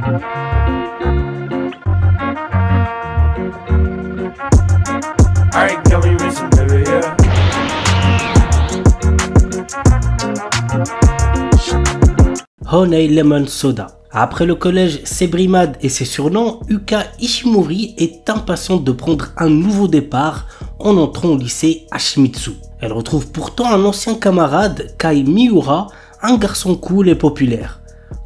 Alright, girl, we racing, baby, yeah. Honey Lemon Soda. Après le collège Sebrimad et ses surnoms, Yuka Ishimori est impatiente de prendre un nouveau départ en entrant au lycée Hashimitsu. Elle retrouve pourtant un ancien camarade, Kai Miura, un garçon cool et populaire.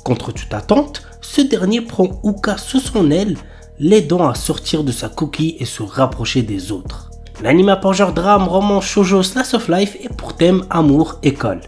Contre toute attente, ce dernier prend Yuka sous son aile, l'aidant à sortir de sa coquille et se rapprocher des autres. L'anime a pour genre drame, roman, shoujo, slice of life et pour thème amour, école.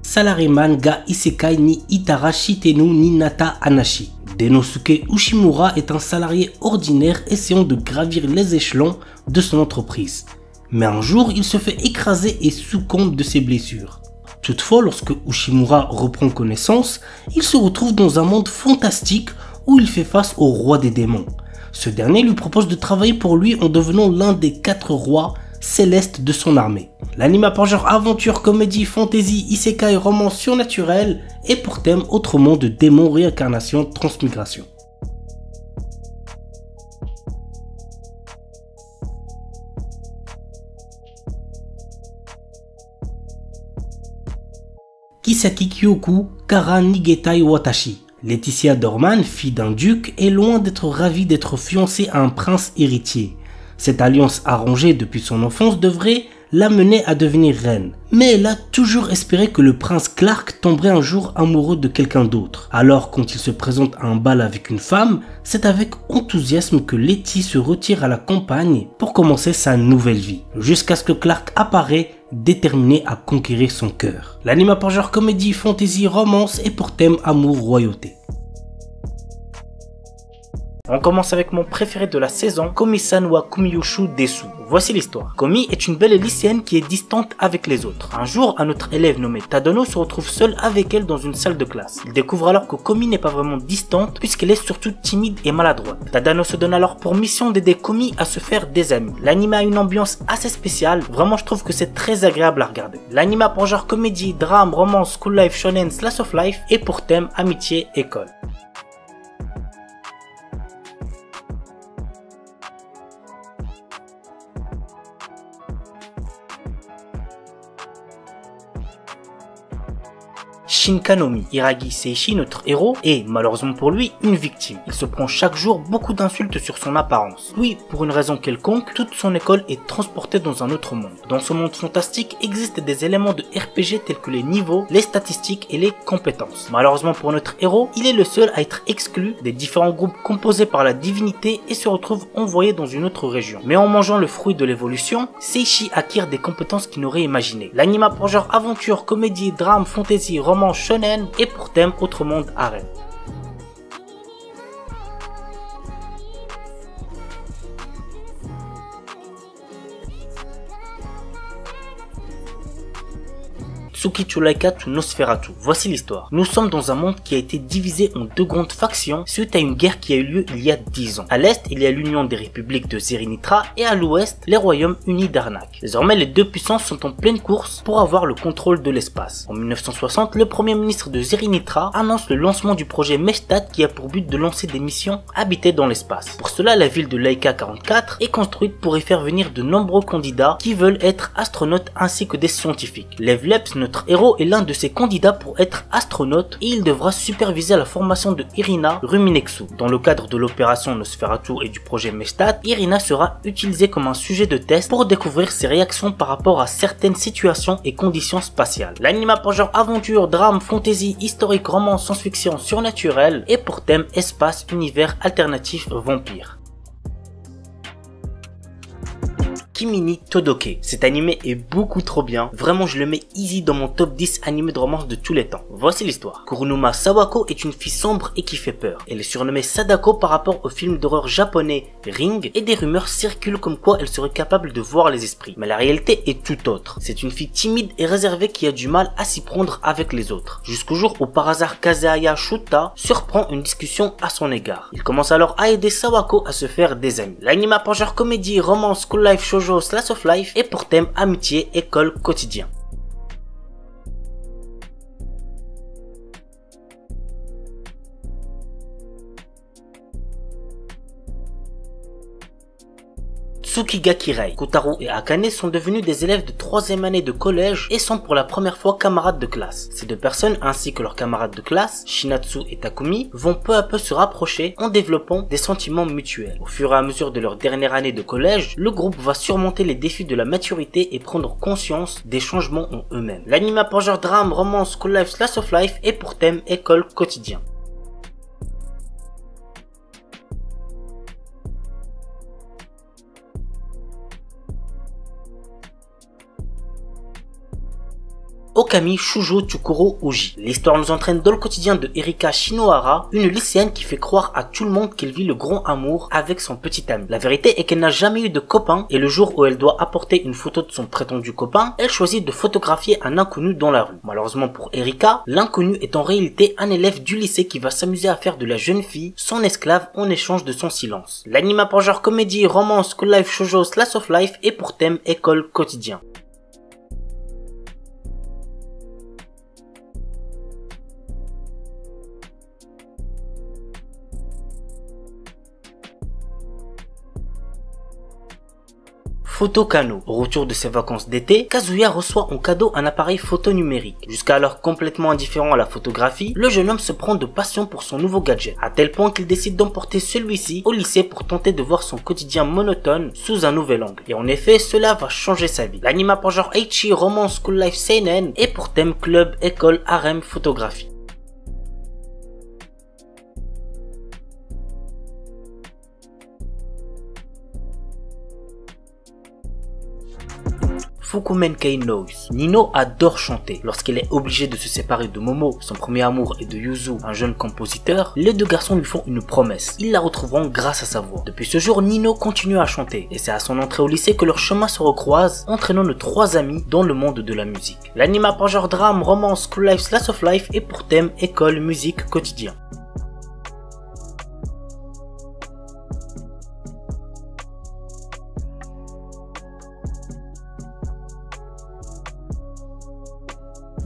Salaryman ga isekai ni Itara Shitenu ni Nata Anashi. Denosuke Ushimura est un salarié ordinaire essayant de gravir les échelons de son entreprise. Mais un jour, il se fait écraser et succombe de ses blessures. Toutefois, lorsque Ushimura reprend connaissance, il se retrouve dans un monde fantastique où il fait face au roi des démons. Ce dernier lui propose de travailler pour lui en devenant l'un des 4 rois célestes de son armée. L'anime a pour genre aventure, comédie, fantasy, isekai, roman surnaturel et pour thème autre monde de démons, réincarnation, transmigration. Kisaki Kyoku Kara Nigetai Watashi. Laetitia Dorman, fille d'un duc, est loin d'être ravie d'être fiancée à un prince héritier. Cette alliance arrangée depuis son enfance devrait l'amener à devenir reine. Mais elle a toujours espéré que le prince Clark tomberait un jour amoureux de quelqu'un d'autre. Alors quand il se présente à un bal avec une femme, c'est avec enthousiasme que Letty se retire à la campagne pour commencer sa nouvelle vie. Jusqu'à ce que Clark apparaît, déterminé à conquérir son cœur. L'anime a pour genre comédie, fantasy, romance et pour thème amour, royauté. On commence avec mon préféré de la saison, Komi-san wa Kumiyoshu Desu. Voici l'histoire. Komi est une belle lycéenne qui est distante avec les autres. Un jour, un autre élève nommé Tadano se retrouve seul avec elle dans une salle de classe. Il découvre alors que Komi n'est pas vraiment distante puisqu'elle est surtout timide et maladroite. Tadano se donne alors pour mission d'aider Komi à se faire des amis. L'anime a une ambiance assez spéciale, vraiment je trouve que c'est très agréable à regarder. L'anime a pour genre comédie, drame, romance, school life, shonen, slice of life et pour thème amitié, école. Shinkanomi Hiragi Seishi, notre héros, est, malheureusement pour lui, une victime. Il se prend chaque jour beaucoup d'insultes sur son apparence. Oui, pour une raison quelconque, toute son école est transportée dans un autre monde. Dans ce monde fantastique existent des éléments de RPG tels que les niveaux, les statistiques et les compétences. Malheureusement pour notre héros, il est le seul à être exclu des différents groupes composés par la divinité et se retrouve envoyé dans une autre région. Mais en mangeant le fruit de l'évolution, Seishi acquiert des compétences qu'il n'aurait imaginées. L'anime a pour genre aventure, comédie, drame, fantasy, roman, shonen et pour thème autre monde harem. Tsukitulaika to Nosferatu. Voici l'histoire. Nous sommes dans un monde qui a été divisé en 2 grandes factions suite à une guerre qui a eu lieu il y a 10 ans. À l'est, il y a l'union des républiques de Zerinitra et à l'ouest, les royaumes unis d'Arnak. Désormais, les 2 puissances sont en pleine course pour avoir le contrôle de l'espace. En 1960, le premier ministre de Zerinitra annonce le lancement du projet Mestat qui a pour but de lancer des missions habitées dans l'espace. Pour cela, la ville de Laika 44 est construite pour y faire venir de nombreux candidats qui veulent être astronautes ainsi que des scientifiques. Lev Leps, notre héros, est l'un de ces candidats pour être astronaute et il devra superviser la formation de Irina Ruminexu. Dans le cadre de l'opération Nosferatu et du projet Mestat, Irina sera utilisée comme un sujet de test pour découvrir ses réactions par rapport à certaines situations et conditions spatiales. L'anime a pour genre aventure, drame, fantasy, historique, roman, science-fiction, surnaturel et pour thème espace, univers alternatif, vampire. Kimini Todoke. Cet animé est beaucoup trop bien, vraiment je le mets easy dans mon top 10 animés de romance de tous les temps. Voici l'histoire. Kurunuma Sawako est une fille sombre et qui fait peur. Elle est surnommée Sadako par rapport au film d'horreur japonais Ring et des rumeurs circulent comme quoi elle serait capable de voir les esprits. Mais la réalité est tout autre. C'est une fille timide et réservée qui a du mal à s'y prendre avec les autres. Jusqu'au jour où par hasard Kazaya Shuta surprend une discussion à son égard. Il commence alors à aider Sawako à se faire des amis. L'anime a pour genre comédie, romance, school life, shoujo, shoujo slice of life et pour thème amitié, école, quotidien. Tsukiga Kirei, Kotaro et Akane sont devenus des élèves de 3e année de collège et sont pour la première fois camarades de classe. Ces deux personnes ainsi que leurs camarades de classe, Shinatsu et Takumi, vont peu à peu se rapprocher en développant des sentiments mutuels. Au fur et à mesure de leur dernière année de collège, le groupe va surmonter les défis de la maturité et prendre conscience des changements en eux-mêmes. L'anime a pour genre drame, romance, school life, slice of life et pour thème école, quotidien. Okami Shujo Tsukuro Uji. L'histoire nous entraîne dans le quotidien de Erika Shinohara, une lycéenne qui fait croire à tout le monde qu'elle vit le grand amour avec son petit ami. La vérité est qu'elle n'a jamais eu de copain et le jour où elle doit apporter une photo de son prétendu copain, elle choisit de photographier un inconnu dans la rue. Malheureusement pour Erika, l'inconnu est en réalité un élève du lycée qui va s'amuser à faire de la jeune fille son esclave en échange de son silence. L'anime a pour genre comédie, romance, school life, shoujo, slice of life et pour thème école, quotidien. Photo Kano. Au retour de ses vacances d'été, Kazuya reçoit en cadeau un appareil photo numérique. Jusqu'alors complètement indifférent à la photographie, le jeune homme se prend de passion pour son nouveau gadget, à tel point qu'il décide d'emporter celui-ci au lycée pour tenter de voir son quotidien monotone sous un nouvel angle. Et en effet, cela va changer sa vie. L'anime a pour genre Eichi, romance, school life, seinen et pour thème club, école, harem, photographie. Fukumen Kei Noise. Nino adore chanter. Lorsqu'elle est obligée de se séparer de Momo, son premier amour, et de Yuzu, un jeune compositeur, les deux garçons lui font une promesse. Ils la retrouveront grâce à sa voix. Depuis ce jour, Nino continue à chanter, et c'est à son entrée au lycée que leurs chemins se recroisent, entraînant nos trois amis dans le monde de la musique. L'anime a pour genre drame, romance, school life, slice of life et pour thème école, musique, quotidien.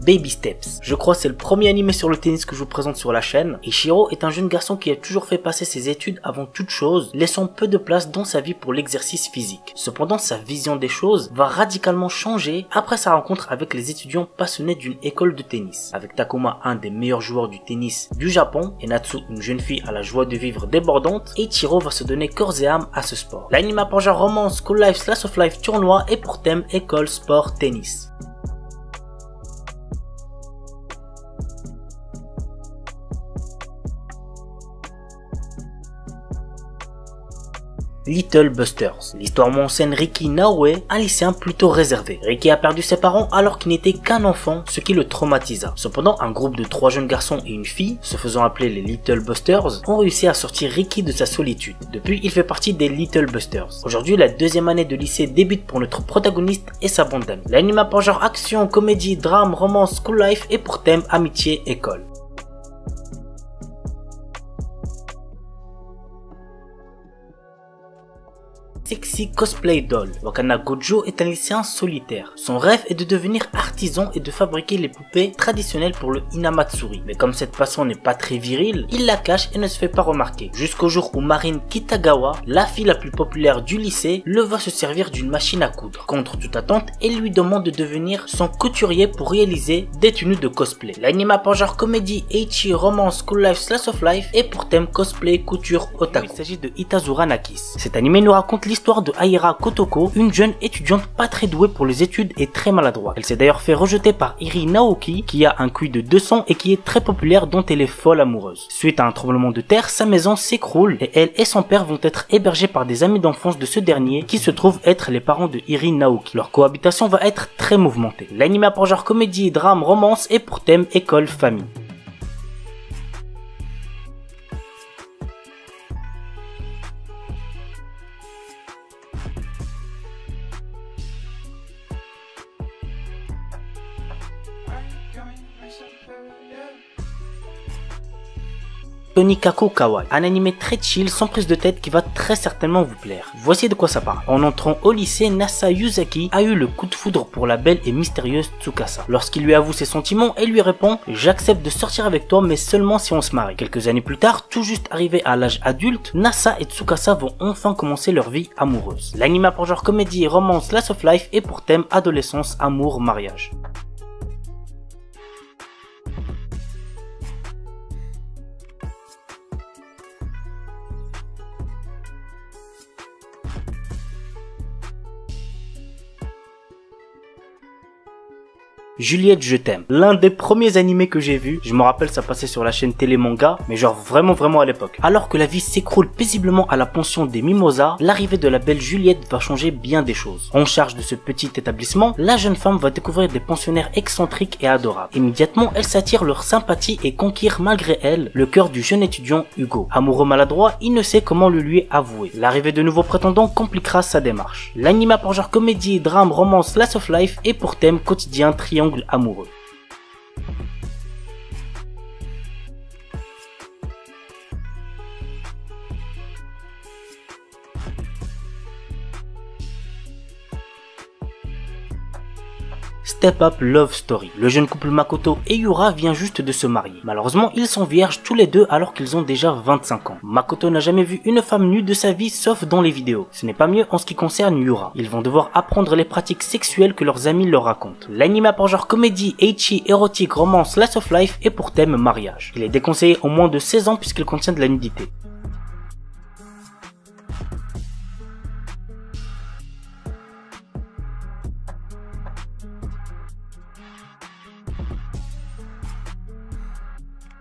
Baby Steps. Je crois c'est le premier animé sur le tennis que je vous présente sur la chaîne. Ichiro est un jeune garçon qui a toujours fait passer ses études avant toute chose, laissant peu de place dans sa vie pour l'exercice physique. Cependant, sa vision des choses va radicalement changer après sa rencontre avec les étudiants passionnés d'une école de tennis. Avec Takuma, un des meilleurs joueurs du tennis du Japon, et Natsu, une jeune fille à la joie de vivre débordante, Ichiro va se donner corps et âme à ce sport. L'anime a pour genre romance, school life, slice of life, tournoi et pour thème école, sport, tennis. Little Busters. L'histoire m'enseigne Riki Naoe, un lycéen plutôt réservé. Riki a perdu ses parents alors qu'il n'était qu'un enfant, ce qui le traumatisa. Cependant, un groupe de 3 jeunes garçons et une fille, se faisant appeler les Little Busters, ont réussi à sortir Riki de sa solitude. Depuis, il fait partie des Little Busters. Aujourd'hui, la 2e année de lycée débute pour notre protagoniste et sa bande d'amis. L'anime a pour genre action, comédie, drame, romance, school life et pour thème amitié, école. Sexy Cosplay Doll. Wakana Gojo est un lycéen solitaire. Son rêve est de devenir artisan et de fabriquer les poupées traditionnelles pour le Hinamatsuri. Mais comme cette passion n'est pas très virile, il la cache et ne se fait pas remarquer. Jusqu'au jour où Marine Kitagawa, la fille la plus populaire du lycée, le voit se servir d'une machine à coudre. Contre toute attente, elle lui demande de devenir son couturier pour réaliser des tenues de cosplay. L'anime a pour genre comédie, ecchi, romance, school life, slice of life et pour thème cosplay, couture, otaku. Il s'agit de Itazura Nakis. Cet animé nous raconte l'histoire de Aira Kotoko, une jeune étudiante pas très douée pour les études et très maladroite. Elle s'est d'ailleurs fait rejeter par Iri Naoki, qui a un QI de 200 et qui est très populaire, dont elle est folle amoureuse. Suite à un tremblement de terre, sa maison s'écroule et elle et son père vont être hébergés par des amis d'enfance de ce dernier qui se trouvent être les parents de Iri Naoki. Leur cohabitation va être très mouvementée. L'anime a pour genre comédie, drame, romance et pour thème école, famille. Tonikaku Kawaii, un animé très chill sans prise de tête qui va très certainement vous plaire. Voici de quoi ça parle. En entrant au lycée, Nasa Yuzaki a eu le coup de foudre pour la belle et mystérieuse Tsukasa. Lorsqu'il lui avoue ses sentiments, elle lui répond « J'accepte de sortir avec toi mais seulement si on se marie ». Quelques années plus tard, tout juste arrivé à l'âge adulte, Nasa et Tsukasa vont enfin commencer leur vie amoureuse. L'anime a pour genre comédie, romance, slice of life et pour thème adolescence, amour, mariage. Juliette je t'aime, l'un des premiers animés que j'ai vu, je me rappelle ça passait sur la chaîne Télé Manga, mais genre vraiment à l'époque. Alors que la vie s'écroule paisiblement à la pension des Mimosas, l'arrivée de la belle Juliette va changer bien des choses. En charge de ce petit établissement, la jeune femme va découvrir des pensionnaires excentriques et adorables. Immédiatement, elle s'attire leur sympathie et conquiert malgré elle le cœur du jeune étudiant Hugo. Amoureux maladroit, il ne sait comment le lui avouer. L'arrivée de nouveaux prétendants compliquera sa démarche. L'anime pour genre comédie, drame, romance, slice of life et pour thème quotidien triangle amoureux. Step Up Love Story. Le jeune couple Makoto et Yura vient juste de se marier. Malheureusement, ils sont vierges tous les deux alors qu'ils ont déjà 25 ans. Makoto n'a jamais vu une femme nue de sa vie sauf dans les vidéos. Ce n'est pas mieux en ce qui concerne Yura. Ils vont devoir apprendre les pratiques sexuelles que leurs amis leur racontent. L'anime a pour genre comédie, ecchi, érotique, romance, slice of life et pour thème mariage. Il est déconseillé au moins de 16 ans puisqu'il contient de la nudité.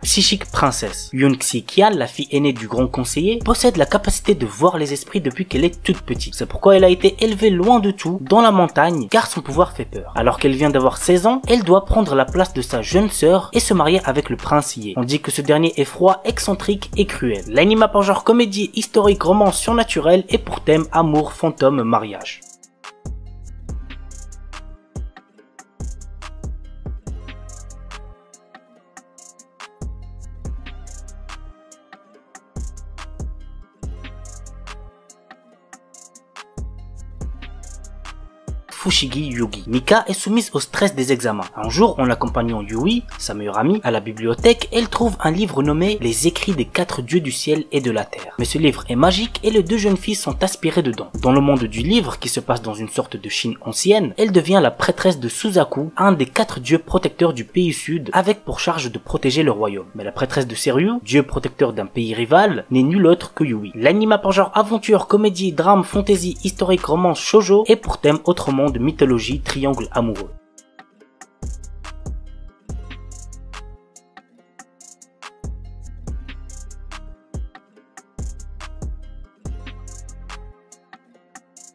Psychique princesse. Yoon-xi Kyan, la fille aînée du grand conseiller, possède la capacité de voir les esprits depuis qu'elle est toute petite. C'est pourquoi elle a été élevée loin de tout, dans la montagne, car son pouvoir fait peur. Alors qu'elle vient d'avoir 16 ans, elle doit prendre la place de sa jeune sœur et se marier avec le prince Ye. On dit que ce dernier est froid, excentrique et cruel. L'anime a pour genre comédie, historique, romance, surnaturel et pour thème amour, fantôme, mariage. Fushigi Yugi. Mika est soumise au stress des examens. Un jour, en accompagnant Yui, sa meilleure amie, à la bibliothèque, elle trouve un livre nommé Les écrits des 4 dieux du ciel et de la terre. Mais ce livre est magique et les deux jeunes filles sont aspirées dedans. Dans le monde du livre, qui se passe dans une sorte de Chine ancienne, elle devient la prêtresse de Suzaku, un des 4 dieux protecteurs du pays sud, avec pour charge de protéger le royaume. Mais la prêtresse de Seryu, dieu protecteur d'un pays rival, n'est nulle autre que Yui. L'anime a pour genre aventure, comédie, drame, fantasy, historique, romance, shoujo et pour thème autre monde, mythologie, triangle amoureux.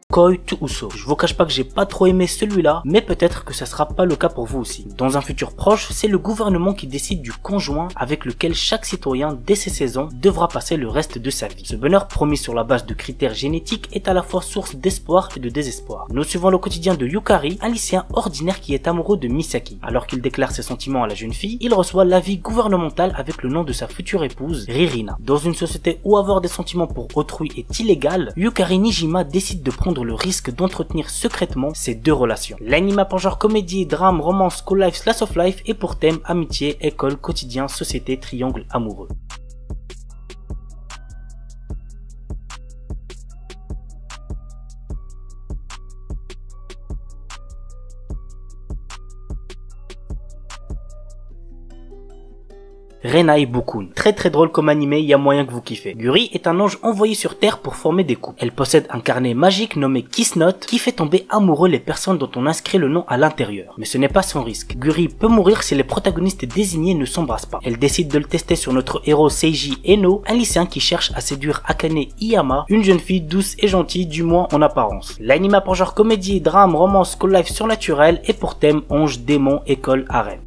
Koi to Uso. Je vous cache pas que j'ai pas trop aimé celui-là, mais peut-être que ça sera pas le cas pour vous aussi. Dans un futur proche, c'est le gouvernement qui décide du conjoint avec lequel chaque citoyen dès ses 16 ans devra passer le reste de sa vie. Ce bonheur promis sur la base de critères génétiques est à la fois source d'espoir et de désespoir. Nous suivons le quotidien de Yukari, un lycéen ordinaire qui est amoureux de Misaki. Alors qu'il déclare ses sentiments à la jeune fille, il reçoit l'avis gouvernemental avec le nom de sa future épouse, Ririna. Dans une société où avoir des sentiments pour autrui est illégal, Yukari Nijima décide de prendre le risque d'entretenir secrètement ces deux relations. L'anime pour genre comédie, drame, romance, school life, slice of life et pour thème amitié, école, quotidien, société, triangle amoureux. Renai Bukun. Très drôle comme animé, il y a moyen que vous kiffez. Guri est un ange envoyé sur Terre pour former des couples. Elle possède un carnet magique nommé Kiss Note qui fait tomber amoureux les personnes dont on inscrit le nom à l'intérieur. Mais ce n'est pas sans risque. Guri peut mourir si les protagonistes désignés ne s'embrassent pas. Elle décide de le tester sur notre héros Seiji Eno, un lycéen qui cherche à séduire Akane Iyama, une jeune fille douce et gentille, du moins en apparence. L'anime a pour genre comédie, drame, romance, school life surnaturel et pour thème ange, démon, école, harem.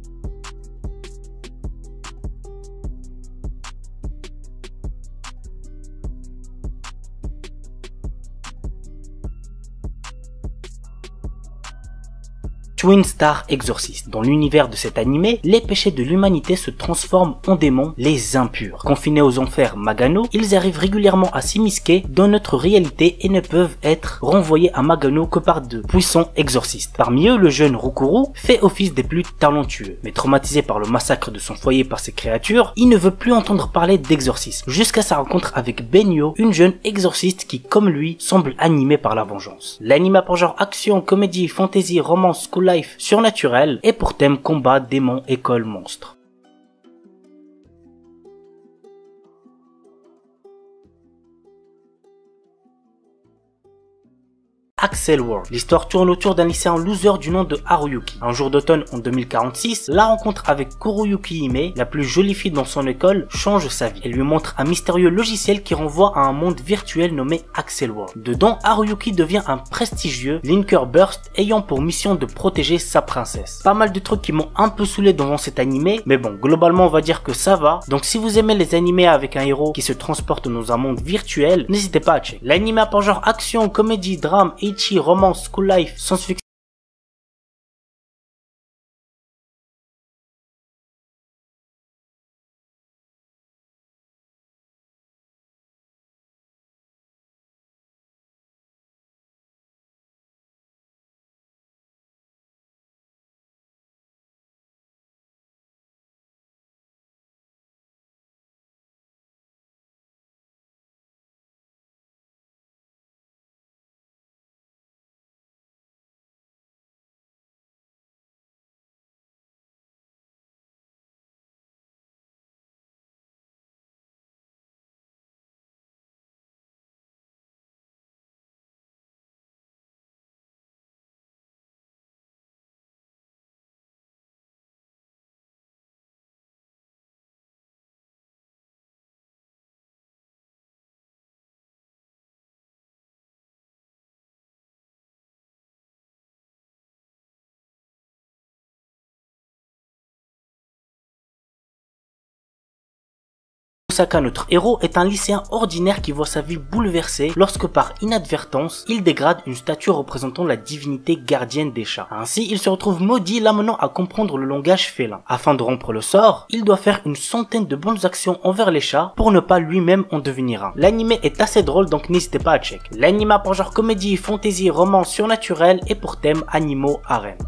Twin Star Exorcist. Dans l'univers de cet animé, les péchés de l'humanité se transforment en démons, les impurs. Confinés aux enfers Magano, ils arrivent régulièrement à s'immiscer dans notre réalité et ne peuvent être renvoyés à Magano que par de puissants exorcistes. Parmi eux, le jeune Rukuru fait office des plus talentueux. Mais traumatisé par le massacre de son foyer par ces créatures, il ne veut plus entendre parler d'exorcisme, jusqu'à sa rencontre avec Benyo, une jeune exorciste qui, comme lui, semble animée par la vengeance. L'anime a pour genre action, comédie, fantasy, romance, school life, surnaturel, et pour thème combat, démons, école, monstres. Accel World. L'histoire tourne autour d'un lycéen loser du nom de Haruyuki. Un jour d'automne en 2046, la rencontre avec Kuruyuki Hime, la plus jolie fille dans son école, change sa vie. Elle lui montre un mystérieux logiciel qui renvoie à un monde virtuel nommé Accel World. Dedans, Haruyuki devient un prestigieux Linker Burst ayant pour mission de protéger sa princesse. Pas mal de trucs qui m'ont un peu saoulé devant cet animé, mais bon, globalement on va dire que ça va. Donc si vous aimez les animés avec un héros qui se transporte dans un monde virtuel, n'hésitez pas à checker. L'anime a pour genre action, comédie, drame, romance, school life, science-fiction. Osaka, notre héros, est un lycéen ordinaire qui voit sa vie bouleversée lorsque par inadvertance, il dégrade une statue représentant la divinité gardienne des chats. Ainsi, il se retrouve maudit, l'amenant à comprendre le langage félin. Afin de rompre le sort, il doit faire une centaine de bonnes actions envers les chats pour ne pas lui-même en devenir un. L'anime est assez drôle, donc n'hésitez pas à check. L'anime a pour genre comédie, fantasy, romance, surnaturel et pour thème animaux, harem.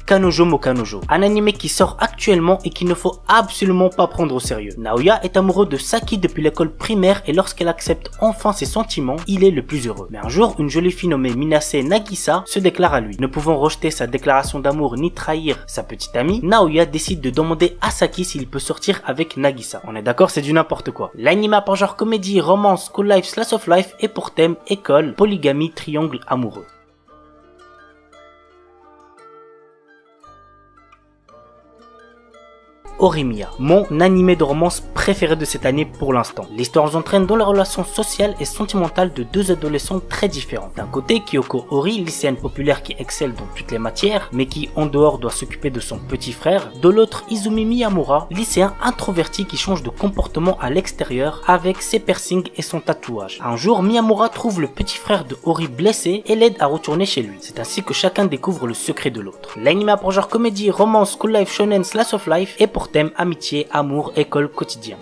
Kanojo mo Kanojo, un anime qui sort actuellement et qu'il ne faut absolument pas prendre au sérieux. Naoya est amoureux de Saki depuis l'école primaire et lorsqu'elle accepte enfin ses sentiments, il est le plus heureux. Mais un jour, une jolie fille nommée Minase Nagisa se déclare à lui. Ne pouvant rejeter sa déclaration d'amour ni trahir sa petite amie, Naoya décide de demander à Saki s'il peut sortir avec Nagisa. On est d'accord, c'est du n'importe quoi. L'anime a pour genre comédie, romance, school life, slice of life et pour thème école, polygamie, triangle amoureux. Horimiya, mon animé de romance préféré de cette année pour l'instant. L'histoire nous entraîne dans la relation sociale et sentimentale de deux adolescents très différents. D'un côté, Kyoko Ori, lycéenne populaire qui excelle dans toutes les matières, mais qui en dehors doit s'occuper de son petit frère. De l'autre, Izumi Miyamura, lycéen introverti qui change de comportement à l'extérieur avec ses piercings et son tatouage. Un jour, Miyamura trouve le petit frère de Ori blessé et l'aide à retourner chez lui. C'est ainsi que chacun découvre le secret de l'autre. L'anime a pour genre comédie, romance, school life, shonen, slice of life et pour thème amitié, amour, école, quotidien.